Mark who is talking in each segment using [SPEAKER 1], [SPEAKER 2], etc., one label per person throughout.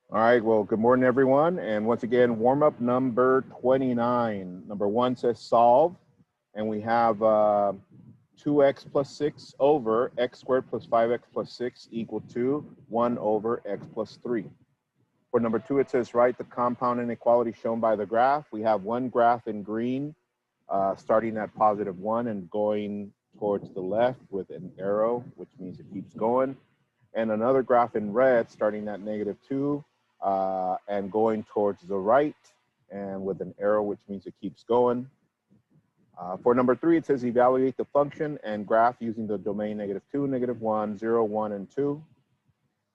[SPEAKER 1] All right, well, good morning, everyone. And once again, warm up number 29. Number one says solve, and we have 2x plus 6 over x squared plus 5x plus 6 equal to 1 over x plus 3. For number two, it says write the compound inequality shown by the graph. We have one graph in green starting at +1 and going towards the left with an arrow, which means it keeps going. And another graph in red starting at -2 and going towards the right and with an arrow, which means it keeps going. For number three, it says evaluate the function and graph using the domain -2, -1, 0, 1, and 2.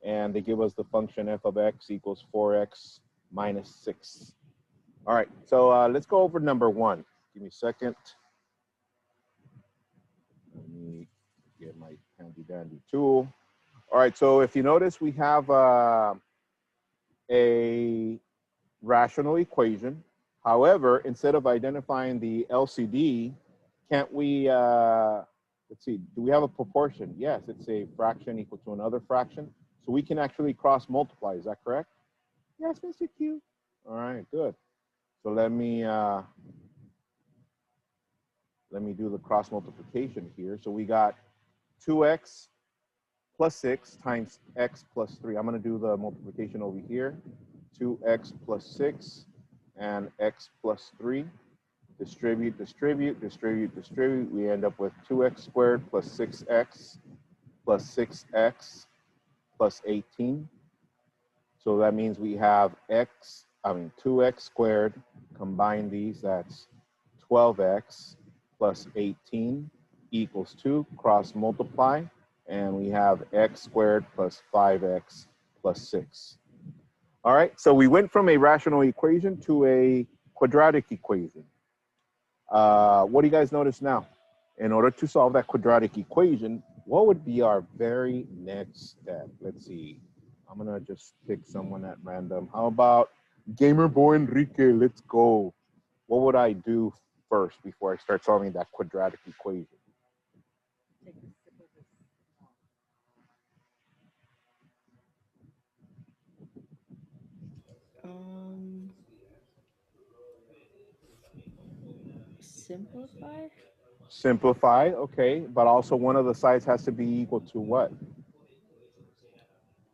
[SPEAKER 1] And they give us the function f of x equals 4x minus 6. All right, so let's go over number one. Give me a second. Let me get my handy dandy tool. All right, so if you notice, we have a rational equation. However, instead of identifying the LCD, can't we, let's see, do we have a proportion? Yes, it's a fraction equal to another fraction. So we can actually cross multiply, is that correct? Yes, Mr. Q. All right, good. So let me do the cross multiplication here. So we got 2x plus 6 times x plus 3. I'm going to do the multiplication over here. 2x plus 6 and x plus 3. Distribute, distribute, distribute, distribute. We end up with 2x squared plus 6x plus 6x plus 18. So that means we have 2x squared. Combine these, that's 12x plus 18 equals 2. Cross multiply. And we have x squared plus 5x plus 6. All right, so we went from a rational equation to a quadratic equation. What do you guys notice now? In order to solve that quadratic equation, what would be our very next step? Let's see. I'm gonna just pick someone at random. How about Gamer Boy Enrique? Let's go. What would I do first before I start solving that quadratic equation?
[SPEAKER 2] Simplify?
[SPEAKER 1] Simplify, okay, but also one of the sides has to be equal to what?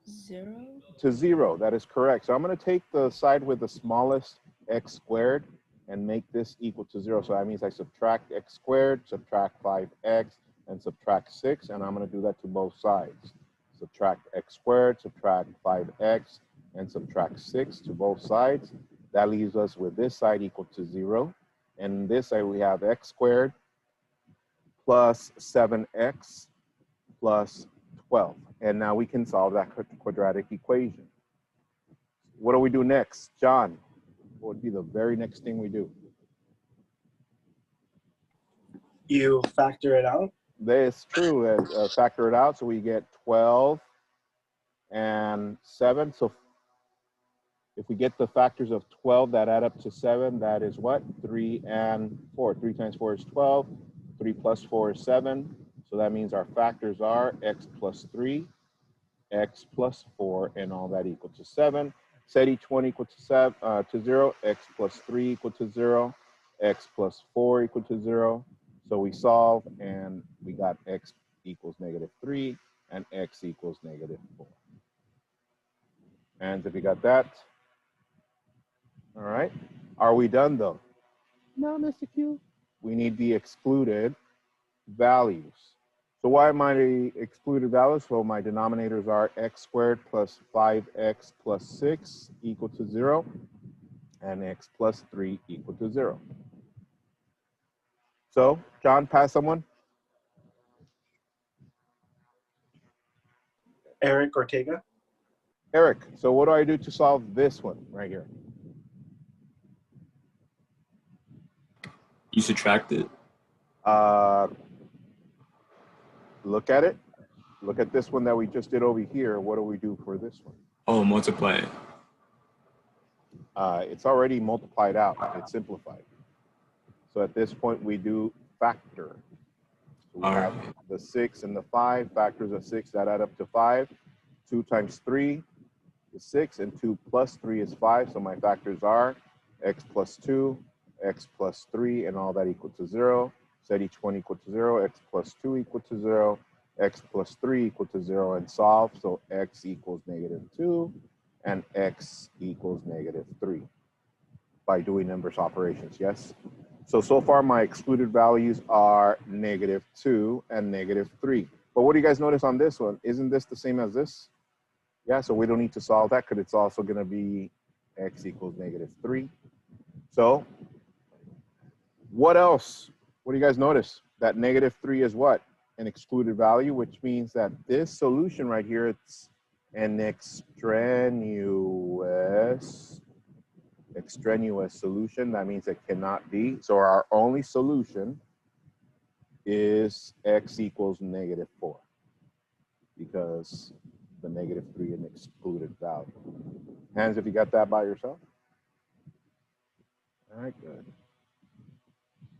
[SPEAKER 2] 0?
[SPEAKER 1] To 0, that is correct. So I'm going to take the side with the smallest x squared and make this equal to 0. So that means I subtract x squared, subtract 5x, and subtract 6, and I'm going to do that to both sides. Subtract x squared, subtract 5x, and subtract 6 to both sides. That leaves us with this side equal to 0. And this side we have x squared plus 7x plus 12. And now we can solve that quadratic equation. What do we do next? John, what would be the very next thing we do?
[SPEAKER 3] You factor it out?
[SPEAKER 1] That's true. Factor it out. So we get 12 and 7. So if we get the factors of 12 that add up to 7, that is what? 3 and 4. 3 times 4 is 12. 3 plus 4 is 7. So that means our factors are x plus 3, x plus 4, and all that equal to 7. Set each one equal to 0. X plus 3 equal to 0. X plus 4 equal to 0. So we solve, and we got x equals -3 and x equals -4. And if you got that, all right. Are we done though? No, Mr. Q. We need the excluded values. So why am I the excluded values? So my denominators are x squared plus 5x plus 6 equal to 0, and x plus 3 equal to 0. So, John, pass someone.
[SPEAKER 3] Eric Ortega?
[SPEAKER 1] Eric, so what do I do to solve this one right here?
[SPEAKER 4] You subtract it.
[SPEAKER 1] Look at it. Look at this one that we just did over here. What do we do for this one?
[SPEAKER 4] Oh, multiply it.
[SPEAKER 1] It's already multiplied out. It's simplified. So at this point, we do factor. So we have the 6 and the 5, factors of 6 that add up to 5. 2 times 3 is 6, and 2 plus 3 is 5. So my factors are x plus 2, x plus 3, and all that equal to 0. Set each one equal to 0, x plus 2 equal to 0, x plus 3 equal to 0, and solve. So x equals -2, and x equals -3 by doing inverse operations, yes? So far my excluded values are -2 and -3. But what do you guys notice on this one? Isn't this the same as this? Yeah, so we don't need to solve that because it's also going to be x equals -3. So what else? What do you guys notice? That -3 is what? An excluded value, which means that this solution right here, it's an extraneous solution. That means it cannot be. So our only solution is x equals -4 because the -3 an excluded value. Hands if you got that by yourself. All right, good.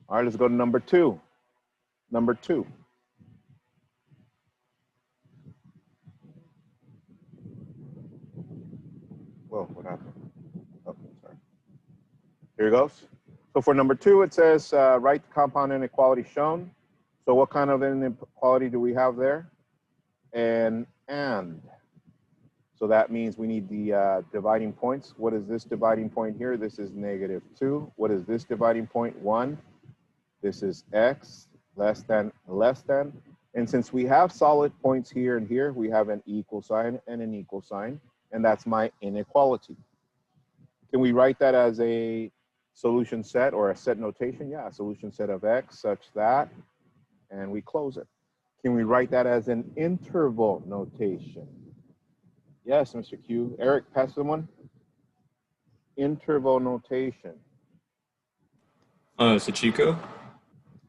[SPEAKER 1] All right, let's go to number 2. Number 2. Whoa, what happened? Oh, sorry. Here it goes. So for number 2, it says write the compound inequality shown. So what kind of inequality do we have there? And. So that means we need the dividing points. What is this dividing point here? This is -2. What is this dividing point? 1. This is x less than. And since we have solid points here and here, we have an equal sign and an equal sign. And that's my inequality. Can we write that as a solution set or a set notation? Yeah, a solution set of x such that, and we close it. Can we write that as an interval notation? Yes, Mr. Q. Eric, pass someone. Interval notation.
[SPEAKER 4] Sachiko.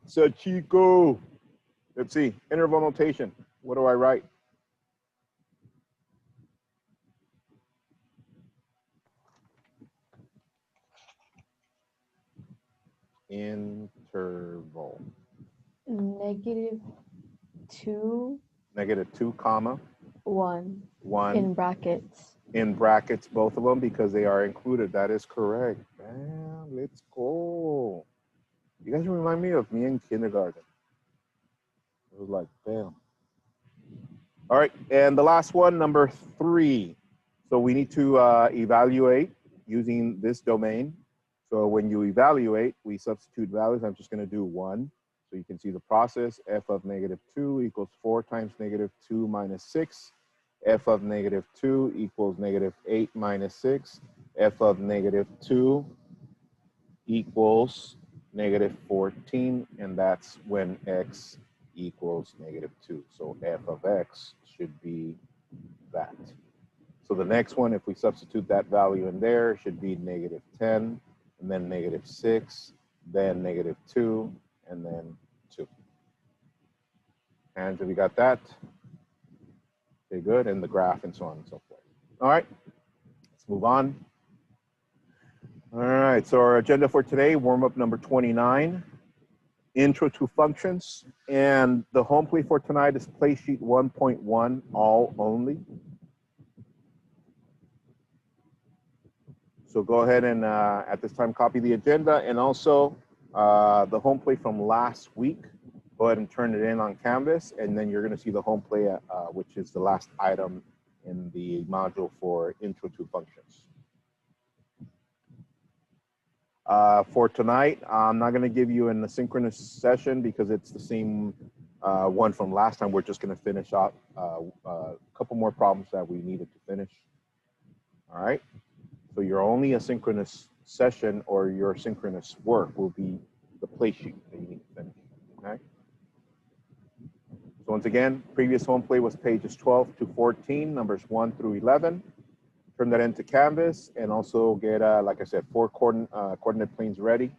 [SPEAKER 1] Sachiko. Let's see. Interval notation. What do I write? Interval.
[SPEAKER 2] -2,
[SPEAKER 1] -2, comma.
[SPEAKER 2] 1.
[SPEAKER 1] 1.
[SPEAKER 2] In brackets.
[SPEAKER 1] In brackets, both of them, because they are included. That is correct. Bam, let's go. You guys remind me of me in kindergarten. It was like, bam. All right, and the last one, number 3. So we need to evaluate using this domain. So when you evaluate, we substitute values. I'm just going to do 1. So you can see the process. F of -2 equals 4 times -2 minus 6. F of -2 equals -8 minus 6. F of -2 equals -14. And that's when x equals -2. So f of x should be that. So the next one, if we substitute that value in there, should be -10, and then -6, then -2, and then 2. And have we got that? Okay, good. And the graph and so on and so forth. All right, let's move on. All right, so our agenda for today, warm-up number 29, intro to functions. And the home plate for tonight is play sheet 1.1, all only. So go ahead and at this time, copy the agenda, and also the home plate from last week. Go ahead and turn it in on Canvas, and then you're going to see the home plate, which is the last item in the module for intro to functions. For tonight, I'm not going to give you an asynchronous session because it's the same one from last time. We're just going to finish up a couple more problems that we needed to finish. All right. So your only asynchronous session or your synchronous work will be the play sheet that you need to finish. Okay. So once again, previous home play was pages 12 to 14, numbers 1 through 11. Turn that into Canvas and also get, like I said, 4 coordinate planes ready.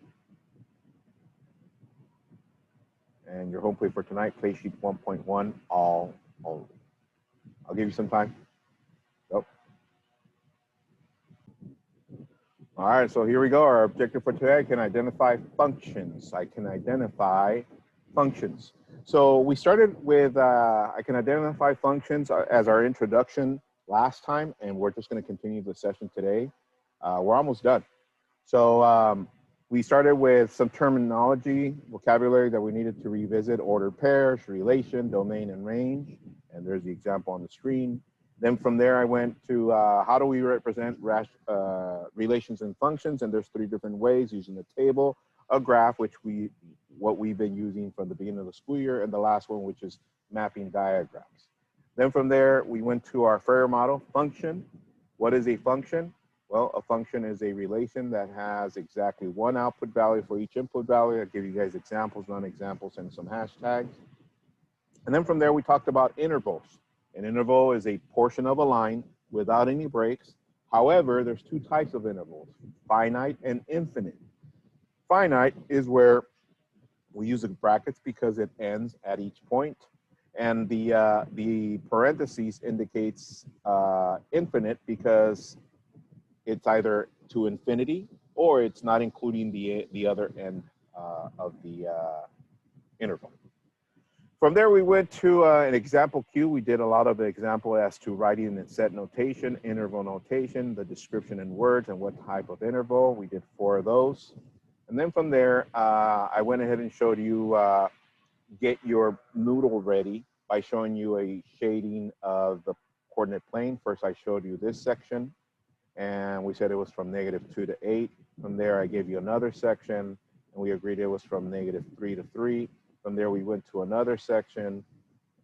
[SPEAKER 1] And your home play for tonight, play sheet 1.1, all only. I'll give you some time. Go. All right, so here we go. Our objective for today, I can identify functions. I can identify functions. So we started with, I can identify functions as our introduction last time, and we're just going to continue the session today. We're almost done. So we started with some terminology, vocabulary that we needed to revisit: ordered pairs, relation, domain, and range. And there's the example on the screen. Then from there, I went to how do we represent relations and functions? And there's 3 different ways: using a table, a graph, which what we've been using from the beginning of the school year, and the last one, which is mapping diagrams. Then from there, we went to our Ferrier model, function. What is a function? Well, a function is a relation that has exactly 1 output value for each input value. I'll give you guys examples, non-examples, and some hashtags. And then from there, we talked about intervals. An interval is a portion of a line without any breaks. However, there's 2 types of intervals: finite and infinite. Finite is where we use the brackets because it ends at each point. And the parentheses indicates infinite because it's either to infinity or it's not including the other end of the interval. From there, we went to an example Q. We did a lot of example as to writing in set notation, interval notation, the description in words, and what type of interval. We did 4 of those. And then from there, I went ahead and showed you get your noodle ready by showing you a shading of the coordinate plane. First, I showed you this section, and we said it was from -2 to 8. From there, I gave you another section, and we agreed it was from -3 to 3. From there, we went to another section,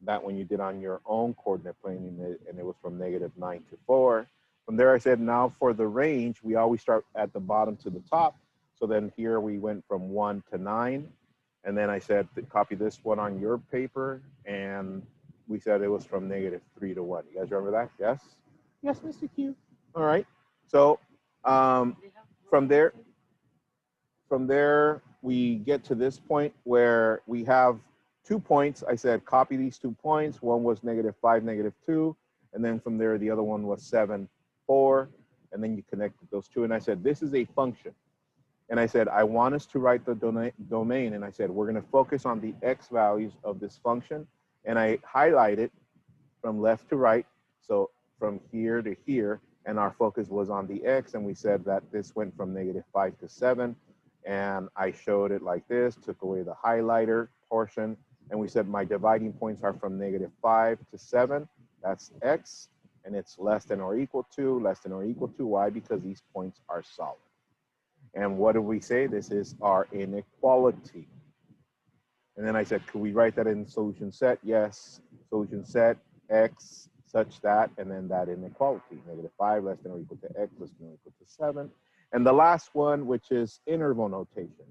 [SPEAKER 1] that one you did on your own coordinate plane, and it was from -9 to 4. From there, I said, now for the range, we always start at the bottom to the top. So then here we went from 1 to 9. And then I said, copy this one on your paper. And we said it was from -3 to 1. You guys remember that? Yes? Yes, Mr. Q. All right. So from there, we get to this point where we have 2 points. I said, copy these 2 points. One was -5, -2. And then from there, the other one was 7, 4. And then you connected those 2. And I said, this is a function. And I said, I want us to write the domain. And I said, we're going to focus on the x values of this function. And I highlighted from left to right. So from here to here. And our focus was on the x. And we said that this went from -5 to 7. And I showed it like this, took away the highlighter portion. And we said my dividing points are from -5 to 7. That's x. And it's less than or equal to, less than or equal to. Why? Because these points are solid. And what do we say? This is our inequality. And then I said, could we write that in solution set? Yes. Solution set x such that, and then that inequality, -5 less than or equal to x less than or equal to 7. And the last one, which is interval notation.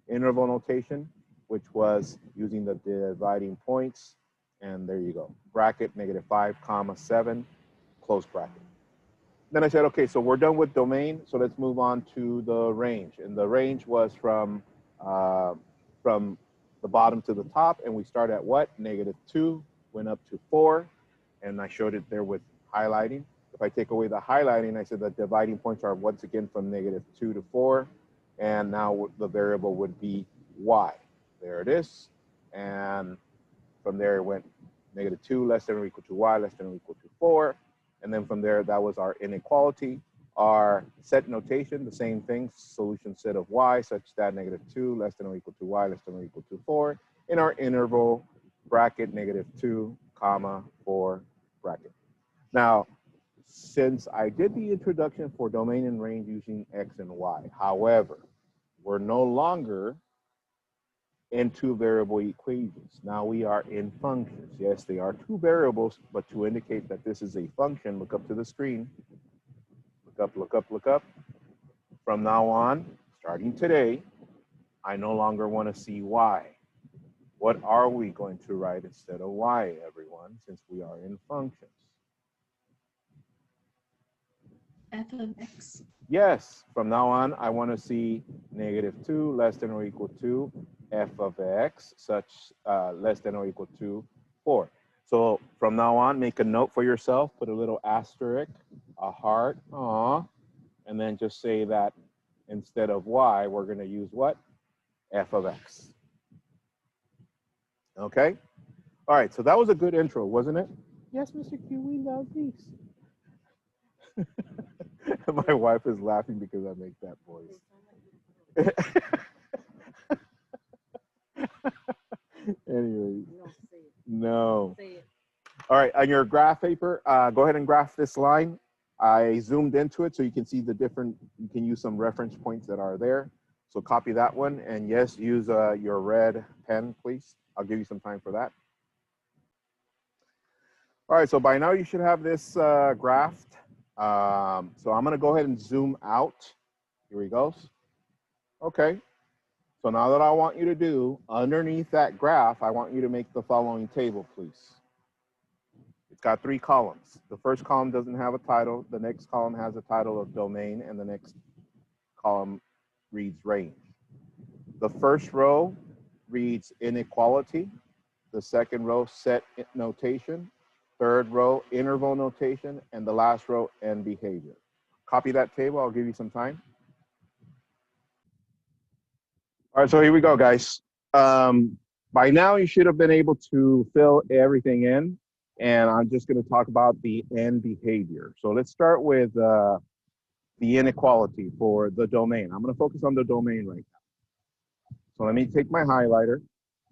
[SPEAKER 1] Interval notation, which was using the dividing points. And there you go. Bracket, -5, comma, 7, close bracket. Then I said, okay, so we're done with domain. So let's move on to the range. And the range was from the bottom to the top. And we start at what? -2, went up to 4. And I showed it there with highlighting. If I take away the highlighting, I said the dividing points are once again from -2 to 4. And now the variable would be y. There it is. And from there it went -2 less than or equal to y less than or equal to 4. And then from there, that was our inequality. Our set notation, the same thing, solution set of y such that -2 less than or equal to y less than or equal to 4. In our interval, bracket -2, comma, 4, bracket. Now, since I did the introduction for domain and range using x and y, however, we're no longer in 2 variable equations. Now we are in functions. Yes, they are 2 variables, but to indicate that this is a function, look up to the screen. Look up, look up, look up. From now on, starting today, I no longer want to see y. What are we going to write instead of y, everyone, since we are in functions?
[SPEAKER 4] F of x.
[SPEAKER 1] Yes, from now on, I want to see -2 less than or equal to f of x, such less than or equal to 4. So from now on, make a note for yourself, put a little asterisk, a heart, and then just say that instead of y, we're going to use what? F of x. Okay? All right, so that was a good intro, wasn't it? Yes, Mr. Q, we love these. My wife is laughing because I make that voice. Anyways, no. All right, on your graph paper, go ahead and graph this line. I zoomed into it so you can see the different, you can use some reference points that are there. So copy that one, and yes, use your red pen, please. I'll give you some time for that. All right, so by now you should have this graphed. So I'm gonna go ahead and zoom out. Here he goes. Okay, so now that I want you to do, underneath that graph, I want you to make the following table, please. It's got 3 columns. The first column doesn't have a title. The next column has a title of domain, and the next column reads range. The first row reads inequality. The second row, set notation. Third row, interval notation. And the last row, end behavior. Copy that table. I'll give you some time. All right, so here we go, guys. By now, you should have been able to fill everything in. And I'm just going to talk about the end behavior. So let's start with the inequality for the domain. I'm going to focus on the domain right now. So let me take my highlighter,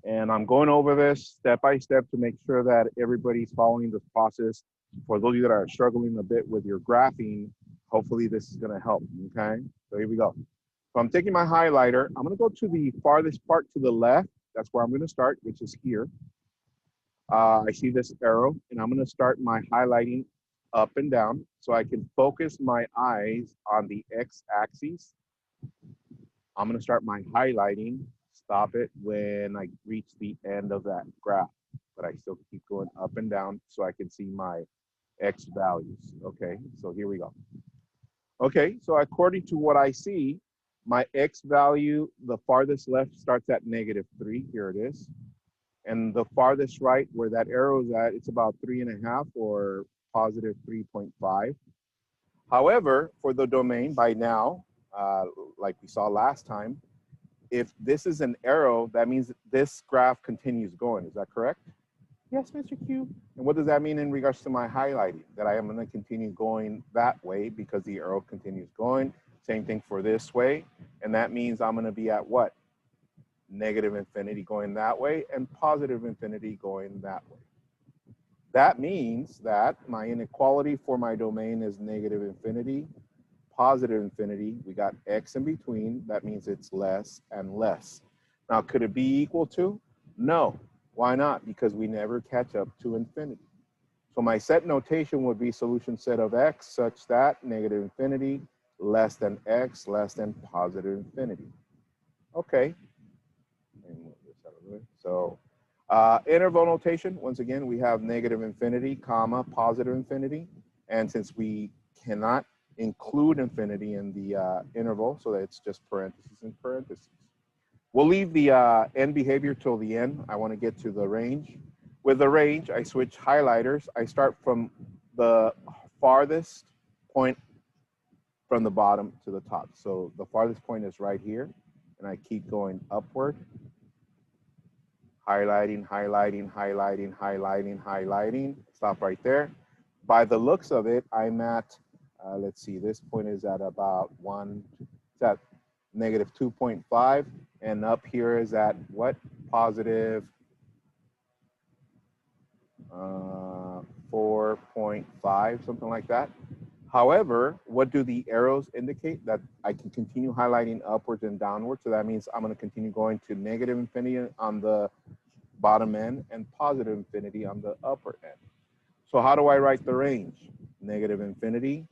[SPEAKER 1] and I'm going over this step by step to make sure that everybody's following this process. For those of you that are struggling a bit with your graphing, hopefully this is going to help, okay? So here we go. So I'm taking my highlighter. I'm going to go to the farthest part to the left. That's where I'm going to start, which is here. I see this arrow, and I'm going to start my highlighting up and down so I can focus my eyes on the x-axis. I'm going to start my highlighting, stop it when I reach the end of that graph, but I still keep going up and down so I can see my x values. Okay, so here we go. Okay, so according to what I see, my x value, the farthest left starts at -3. Here it is. And the farthest right, where that arrow is at, it's about 3.5 or positive 3.5. However, for the domain by now, like we saw last time, if this is an arrow, that means this graph continues going. Is that correct? Yes, Mr. Q. And what does that mean in regards to my highlighting? That I am going to continue going that way because the arrow continues going. Same thing for this way. And that means I'm going to be at what? Negative infinity going that way and positive infinity going that way. That means that my inequality for my domain is negative infinity, positive infinity. We got x in between. That means it's less and less. Now, could it be equal to? No. Why not? Because we never catch up to infinity. So my set notation would be solution set of x such that negative infinity less than x less than positive infinity. Okay. So interval notation, once again, we have negative infinity, comma, positive infinity. And since we cannot include infinity in the interval, so that it's just parentheses and parentheses. We'll leave the end behavior till the end. I want to get to the range. With the range, I switch highlighters. I start from the farthest point from the bottom to the top. So the farthest point is right here, and I keep going upward. Highlighting, highlighting, highlighting, highlighting, highlighting. Stop right there. By the looks of it, I'm at, let's see, this point is at about it's at negative 2.5. And up here is at what? Positive 4.5, something like that. However, what do the arrows indicate? That I can continue highlighting upwards and downwards. So that means I'm going to continue going to negative infinity on the bottom end and positive infinity on the upper end. So how do I write the range? Negative infinity,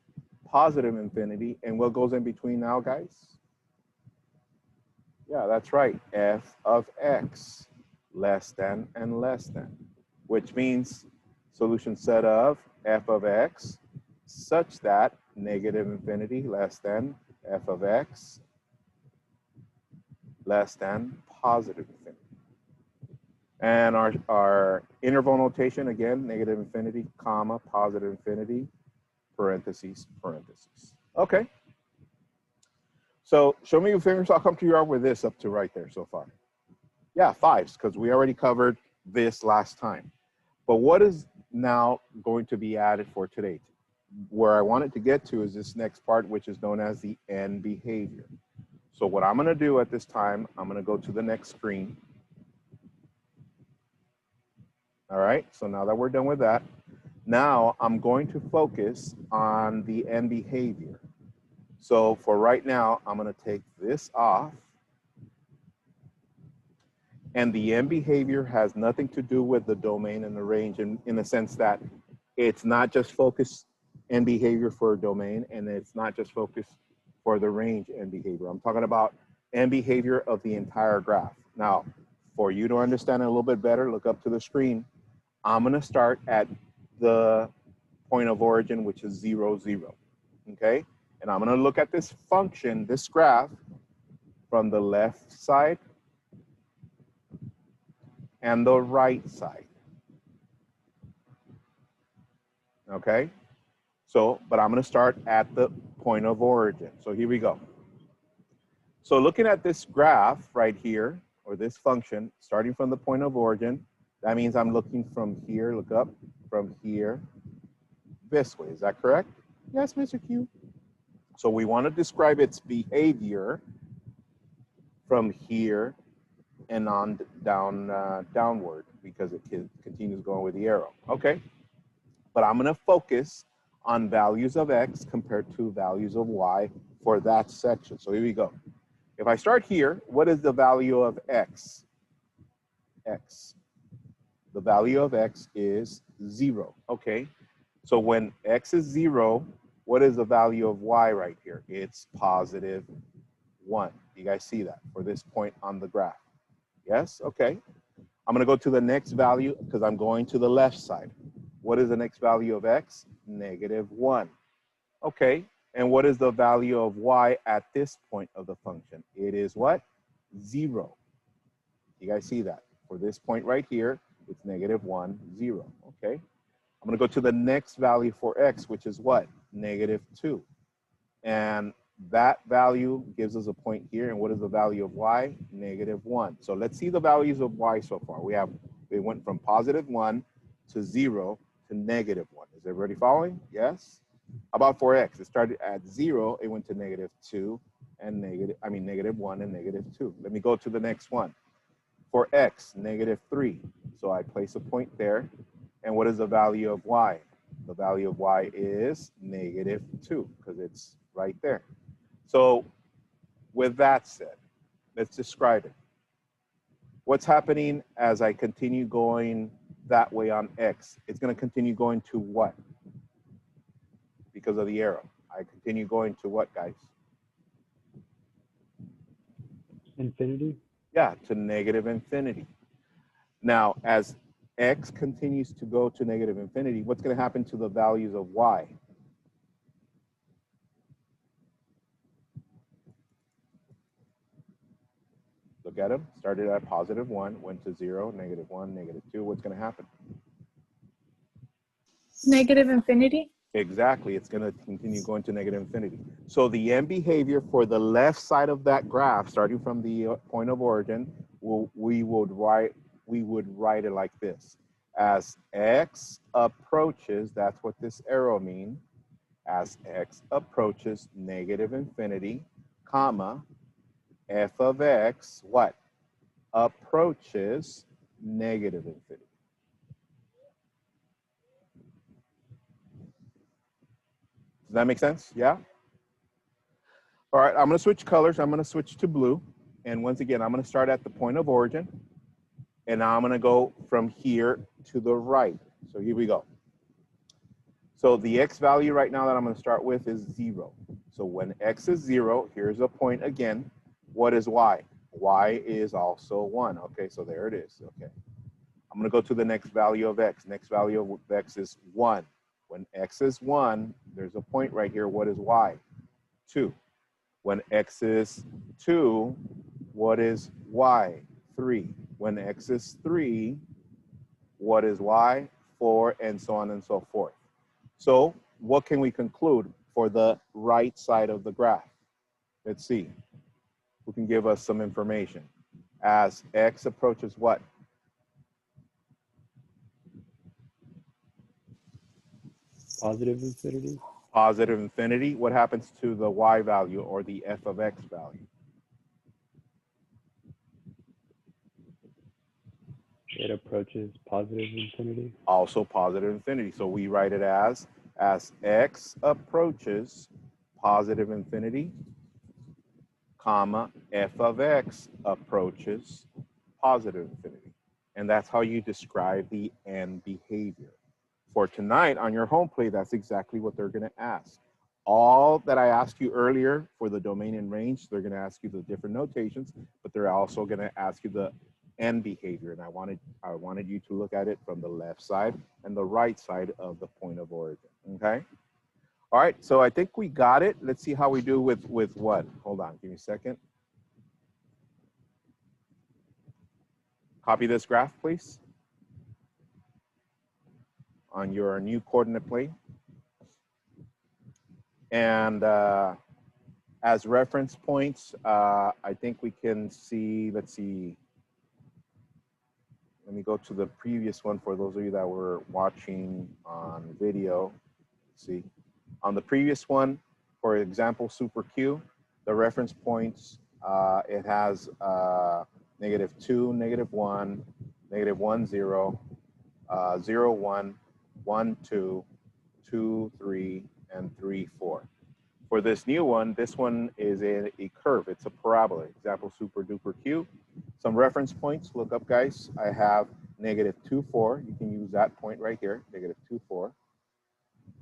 [SPEAKER 1] positive infinity, and what goes in between now, guys? Yeah, that's right. F of x less than and less than, which means solution set of f of x such that negative infinity less than f of x less than positive infinity. And our interval notation, again, negative infinity, comma, positive infinity, parentheses, parentheses. Okay. So show me your fingers. I'll come to you out with this up to right there so far. Yeah, 5s, because we already covered this last time. But what is now going to be added for today? where I wanted to get to is this next part, which is known as the end behavior. So what I'm going to do at this time, I'm going to go to the next screen. All right, so now that we're done with that, now I'm going to focus on the end behavior. So for right now, I'm going to take this off. And the end behavior has nothing to do with the domain and the range in the sense that it's not just focus end behavior for a domain, and it's not just focus for the range end behavior. I'm talking about end behavior of the entire graph. Now, for you to understand it a little bit better, look up to the screen. I'm going to start at the point of origin, which is 0, 0. Okay? And I'm going to look at this function, this graph, from the left side and the right side. Okay? So, but I'm going to start at the point of origin. So here we go. So looking at this graph right here, or this function, starting from the point of origin, that means I'm looking from here, look up, from here, this way. Is that correct? Yes, Mr. Q. So we want to describe its behavior from here and on down, downward, because it continues going with the arrow. Okay. But I'm going to focus on values of X compared to values of Y for that section. So here we go. If I start here, what is the value of X? X. The value of X is 0. Okay. So when X is 0, what is the value of Y right here? It's positive 1. You guys see that for this point on the graph? Yes? Okay. I'm going to go to the next value because I'm going to the left side. What is the next value of X? Negative 1. Okay. And what is the value of Y at this point of the function? It is what? 0. You guys see that? For this point right here, it's negative 1, 0. Okay. I'm going to go to the next value for X, which is what? Negative 2. And that value gives us a point here. And what is the value of Y? Negative 1. So let's see the values of Y so far. We went from positive 1 to 0 to negative 1. Is everybody following? Yes? How about for X? It started at 0. It went to negative 2 and negative 1 and negative 2. Let me go to the next one. For X, negative 3. So I place a point there. And what is the value of Y? The value of Y is negative 2 because it's right there. So with that said, let's describe it. What's happening as I continue going that way on X? It's going to continue going to what? Because of the arrow. I continue going to what, guys?
[SPEAKER 5] Infinity.
[SPEAKER 1] Yeah, to negative infinity. Now, as X continues to go to negative infinity, what's going to happen to the values of Y? Look at them. Started at positive 1, went to 0, negative 1, negative 2. What's going to happen?
[SPEAKER 6] Negative infinity.
[SPEAKER 1] Exactly. It's going to continue going to negative infinity. So the end behavior for the left side of that graph, starting from the point of origin, we would write it like this. As X approaches, that's what this arrow means. As X approaches negative infinity, comma, f of X, what? Approaches negative infinity. Does that make sense? Yeah? All right, I'm going to switch colors. I'm going to switch to blue. And once again, I'm going to start at the point of origin. And now I'm going to go from here to the right. So here we go. So the X value right now that I'm going to start with is 0. So when X is 0, here's a point again. What is Y? Y is also 1. Okay, so there it is. Okay. I'm going to go to the next value of X. Next value of X is 1. When X is 1, there's a point right here. What is Y? 2. When X is 2, what is Y? 3. When X is 3, what is Y? 4, and so on and so forth. So what can we conclude for the right side of the graph? Let's see. Who can give us some information? As X approaches what?
[SPEAKER 5] Positive infinity.
[SPEAKER 1] Positive infinity. What happens to the y value or the f of x value?
[SPEAKER 5] It approaches positive infinity.
[SPEAKER 1] Also positive infinity. So we write it as x approaches positive infinity, comma, f of x approaches positive infinity. And that's how you describe the end behavior. For tonight on your home plate, that's exactly what they're going to ask. All that I asked you earlier for the domain and range, they're going to ask you the different notations, but they're also going to ask you the end behavior. And I wanted you to look at it from the left side and the right side of the point of origin. Okay. All right. So I think we got it. Let's see how we do with what? Hold on. Give me a second. Copy this graph, please, on your new coordinate plane. And as reference points, I think we can see, let's see. Let me go to the previous one for those of you that were watching on video. Let's see. On the previous one, for example, Super Q, the reference points, it has -2, -1, -1, 0, 0, 1, 1, 2, 2, 3, and 3, 4. For this new one, this one is a curve. It's a parabola. Example, Super Duper Q. Some reference points, look up, guys. I have -2, 4. You can use that point right here, -2, 4.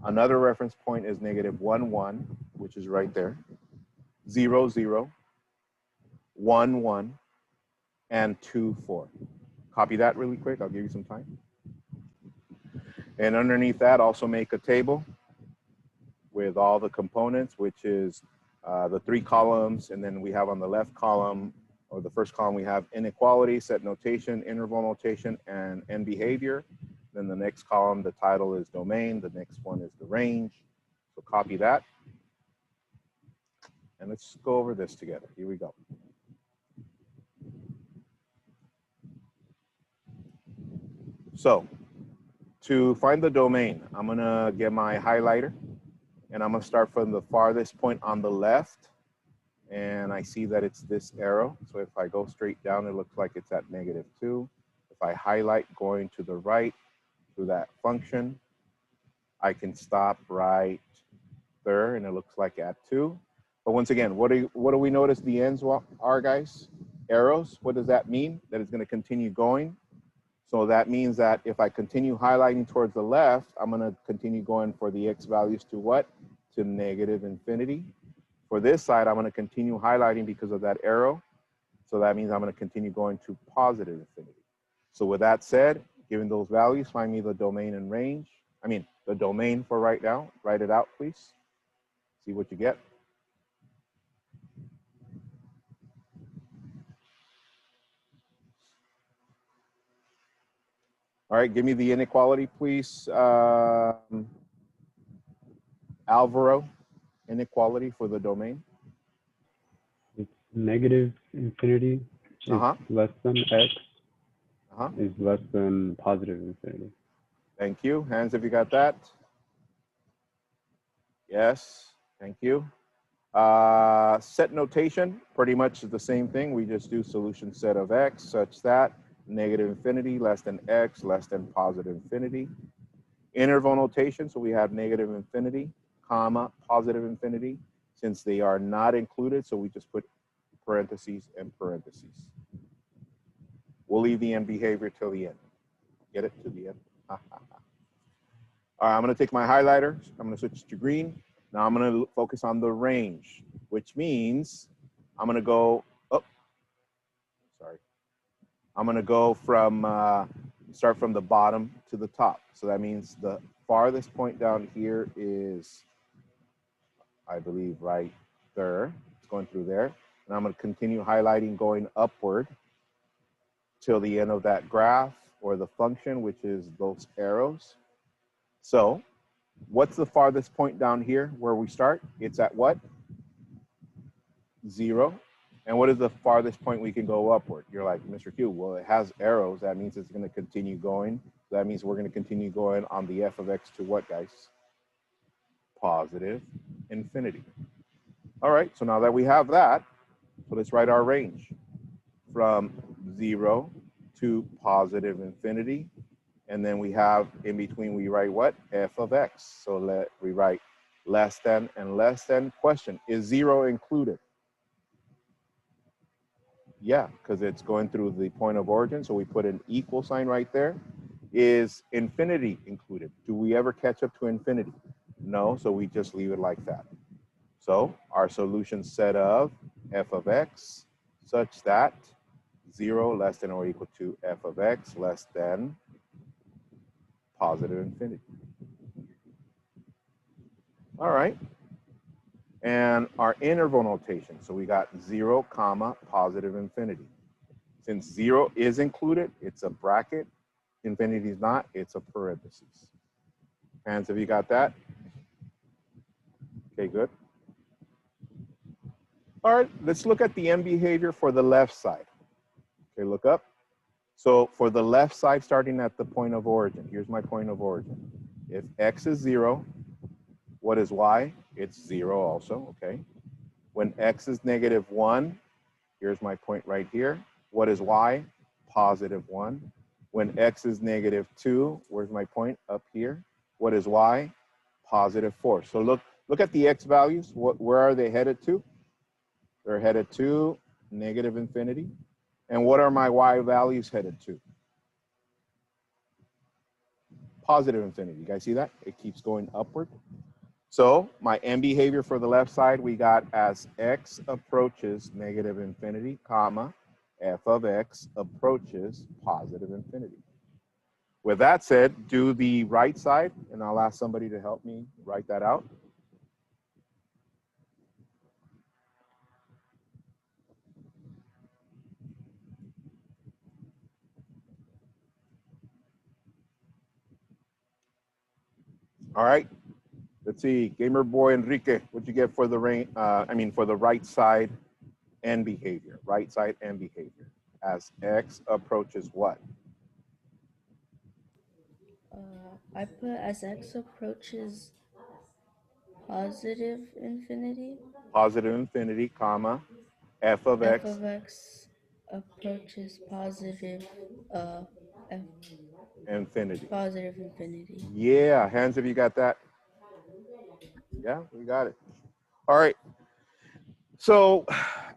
[SPEAKER 1] Another reference point is -1, 1, which is right there. 0, 0, 1, 1, and 2, 4. Copy that really quick. I'll give you some time. And underneath that, also make a table with all the components, which is the 3 columns. And then we have on the left column, or the first column, we have inequality, set notation, interval notation, and end behavior. Then the next column, the title is domain. The next one is the range. So copy that. And let's go over this together. Here we go. So to find the domain, I'm gonna get my highlighter and I'm gonna start from the farthest point on the left. And I see that it's this arrow. So if I go straight down, it looks like it's at -2. If I highlight going to the right to that function, I can stop right there and it looks like at 2. But once again, what do we notice the ends are, guys? Arrows. What does that mean? That it's gonna continue going. So that means that if I continue highlighting towards the left, I'm going to continue going for the x values to what? To -infinity. For this side, I'm going to continue highlighting because of that arrow. So that means I'm going to continue going to positive infinity. So with that said, given those values, find me the domain and range. I mean, the domain for right now. Write it out, please. See what you get. All right, give me the inequality, please. Alvaro, inequality for the domain.
[SPEAKER 5] It's -infinity is less than x is less than positive infinity.
[SPEAKER 1] Thank you. Hands, have you got that? Yes, thank you. Set notation, pretty much is the same thing. We just do solution set of x such that -infinity less than x less than positive infinity. Interval notation, so we have -infinity, comma, positive infinity. Since they are not included, so we just put parentheses and parentheses. We'll leave the end behavior till the end. Get it to the end. All right, I'm gonna take my highlighter. I'm gonna switch to green. Now I'm gonna focus on the range, which means I'm gonna go, I'm gonna go from, start from the bottom to the top. So that means the farthest point down here is, I believe, right there. It's going through there. And I'm gonna continue highlighting going upward till the end of that graph or the function, which is those arrows. So what's the farthest point down here where we start? It's at what? 0. And what is the farthest point we can go upward? You're like, Mr. Q, well, it has arrows. That means it's going to continue going. That means we're going to continue going on the f of x to what, guys? positive infinity. All right, so now that we have that, so let's write our range from 0 to positive infinity. And then we have in between, we write what? F of x. So we write less than and less than. Question, is 0 included? Yeah, because it's going through the point of origin. So we put an equal sign right there. Is infinity included? Do we ever catch up to infinity? No, so we just leave it like that. So our solution set of f of x such that 0 less than or equal to f of x less than positive infinity. All right. And our interval notation. So we got 0, comma, positive infinity. Since 0 is included, it's a bracket. Infinity is not, it's a parenthesis. Hands, have you got that? Okay, good. All right, let's look at the end behavior for the left side. Okay, look up. So for the left side, starting at the point of origin, here's my point of origin. If x is 0, what is y? It's 0 also, okay? When x is -1, here's my point right here. What is y? Positive 1. When x is -2, where's my point? Up here. What is y? Positive 4. So look at the x values. Where are they headed to? They're headed to negative infinity. And what are my y values headed to? Positive infinity. You guys see that? It keeps going upward. So my end behavior for the left side, we got as x approaches negative infinity, comma, f of x approaches positive infinity. With that said, do the right side, and I'll ask somebody to help me write that out. All right, let's see, Gamer Boy Enrique, what'd you get for the for the right side end behavior, right side end behavior, as x approaches what?
[SPEAKER 7] I put as x approaches positive infinity.
[SPEAKER 1] Positive infinity, comma, f of
[SPEAKER 7] F
[SPEAKER 1] x.
[SPEAKER 7] of x approaches positive
[SPEAKER 1] Infinity.
[SPEAKER 7] positive infinity.
[SPEAKER 1] Yeah, hands, have you got that? Yeah, we got it. All right. So,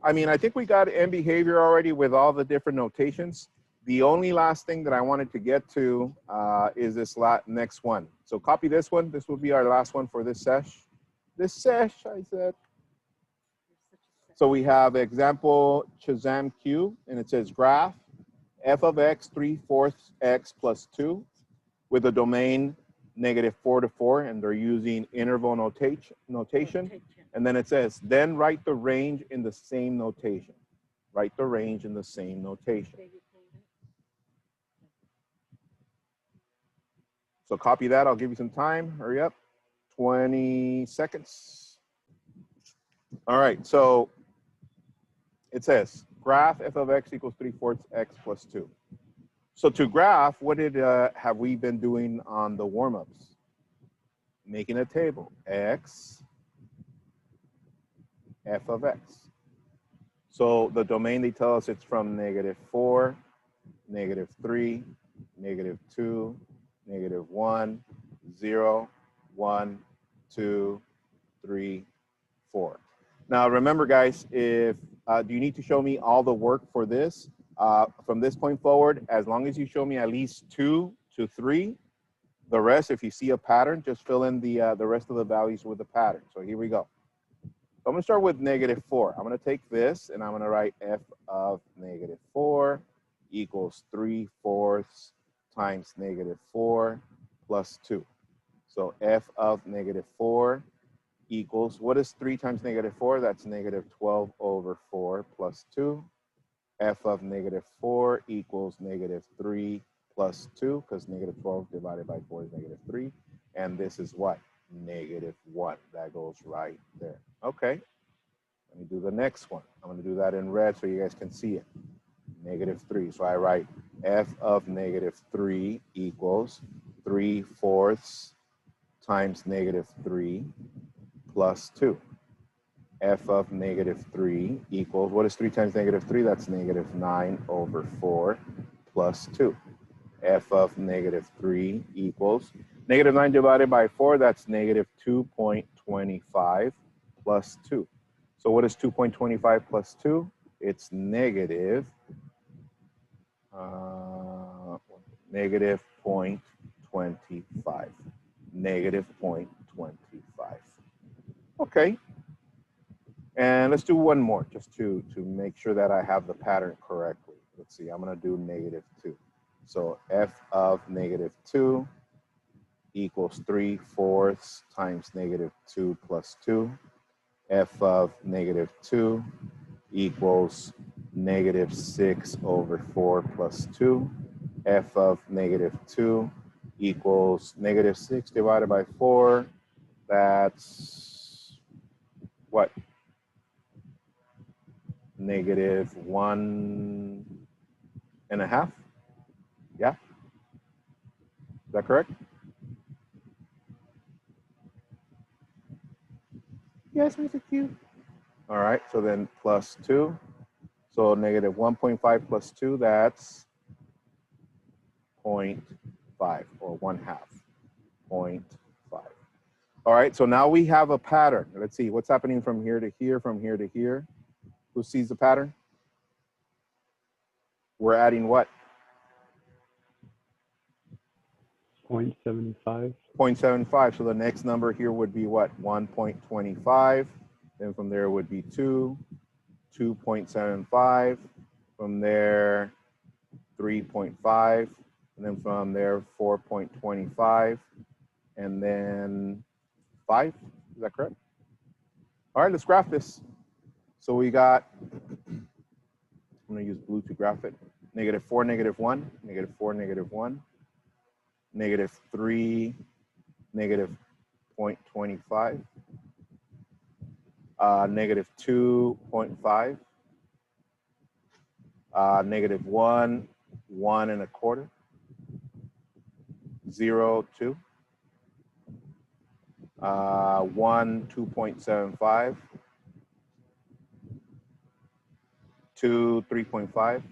[SPEAKER 1] I think we got end behavior already with all the different notations. The only last thing that I wanted to get to is this next one. So copy this one. This will be our last one for this sesh. This sesh, I said. So we have example Shazam Q, and it says graph f of x 3/4 x plus 2 with a domain -4 to 4, and they're using interval notation. And then it says, then write the range in the same notation. Write the range in the same notation. So copy that. I'll give you some time. Hurry up. 20 seconds. All right. So it says graph f of x equals 3/4 x plus 2. So to graph, what have we been doing on the warm-ups? Making a table. X, f of x. So the domain, they tell us it's from -4, -3, -2, -1, 0, 1, 2, 3, 4. Now remember, guys, if do you need to show me all the work for this? From this point forward, as long as you show me at least 2 to 3, the rest, if you see a pattern, just fill in the rest of the values with the pattern. So here we go. So I'm going to start with -4. I'm going to take this and I'm going to write f of -4 equals 3/4 times -4 plus 2. So f of -4 equals, what is 3 times -4? That's -12/4 plus 2. F of -4 equals -3 plus 2, because -12 divided by 4 is -3. And this is what? -1. That goes right there. Okay. Let me do the next one. I'm going to do that in red so you guys can see it. -3. So I write f of -3 equals 3/4 times -3 plus 2. F of negative 3 equals, what is 3 times negative 3? That's negative 9 over 4 plus 2. F of negative 3 equals, negative 9 divided by 4, that's negative 2.25 plus 2. So what is 2.25 plus 2? It's negative, negative 0.25. Negative 0.25. Okay. And let's do one more just to make sure that I have the pattern correctly. Let's see, I'm going to do negative 2. So F of negative 2 equals 3/4 times negative 2 plus 2. F of negative 2 equals negative 6 over 4 plus 2. F of negative 2 equals negative 6 divided by 4. That's what? Negative 1.5. Yeah? Is that correct? Yes, Mr. Q. All right, so then plus 2. So negative 1.5 plus 2, that's 0.5 or 1/2. 0.5. All right, so now we have a pattern. Let's see what's happening from here to here, from here to here. Who sees the pattern? We're adding what?
[SPEAKER 5] 0.75.
[SPEAKER 1] 0.75. So the next number here would be what? 1.25. Then from there would be 2, 2.75. From there, 3.5. And then from there, 4.25. And then 5. Is that correct? All right, let's graph this. So we got, I'm going to use blue to graph it. Negative 4, negative 1, negative 4, negative 1, negative 3, negative 0.25, negative 2.5, negative 1, 1.25, 0, 2, 1, 2.75, 2, 3.5,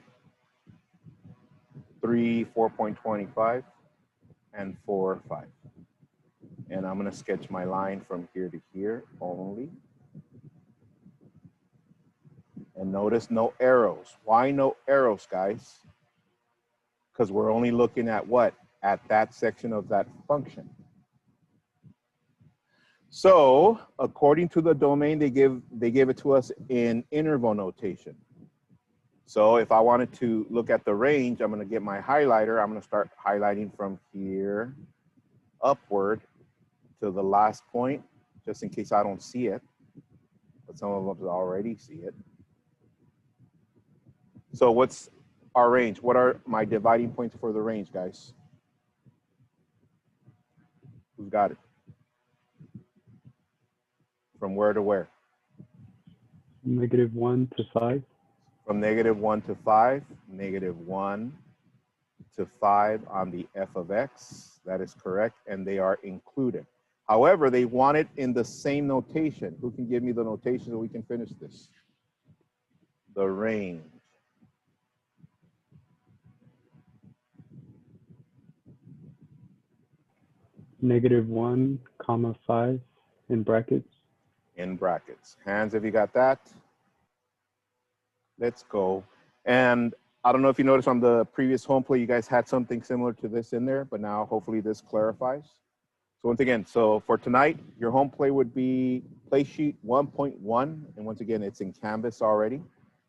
[SPEAKER 1] 3, 4.25, and 4, 5. And I'm going to sketch my line from here to here only. And notice no arrows. Why no arrows, guys? Because we're only looking at what? At that section of that function. So according to the domain, they give it to us in interval notation. So if I wanted to look at the range, I'm going to get my highlighter. I'm going to start highlighting from here upward to the last point, just in case I don't see it. But some of them already see it. So what's our range? What are my dividing points for the range, guys? Who's got it? From where to where?
[SPEAKER 5] Negative 1 to 5.
[SPEAKER 1] From negative 1 to 5, negative 1 to 5 on the f of x. That is correct, and they are included. However, they want it in the same notation. Who can give me the notation so we can finish this? The range.
[SPEAKER 5] Negative 1, comma 5 in brackets.
[SPEAKER 1] In brackets. Hands, have you got that? Let's go. And I don't know if you noticed on the previous home play, you guys had something similar to this in there, but now hopefully this clarifies. So once again, so for tonight, your home play would be play sheet 1.1. And once again, it's in Canvas already.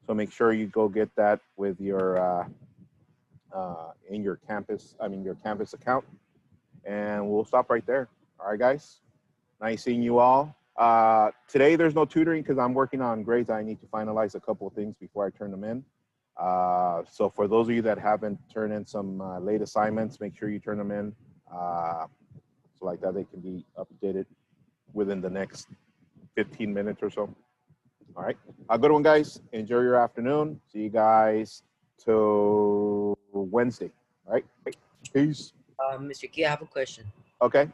[SPEAKER 1] So make sure you go get that with your, in your your Canvas account. And we'll stop right there. All right, guys. Nice seeing you all. Today, there's no tutoring because I'm working on grades. I need to finalize a couple of things before I turn them in. So for those of you that haven't turned in some late assignments, make sure you turn them in. So like that, they can be updated within the next 15 minutes or so. All right. Have a good one, guys. Enjoy your afternoon. See you guys till Wednesday. All right. Peace.
[SPEAKER 8] Mr. Key, I have a question.
[SPEAKER 1] Okay.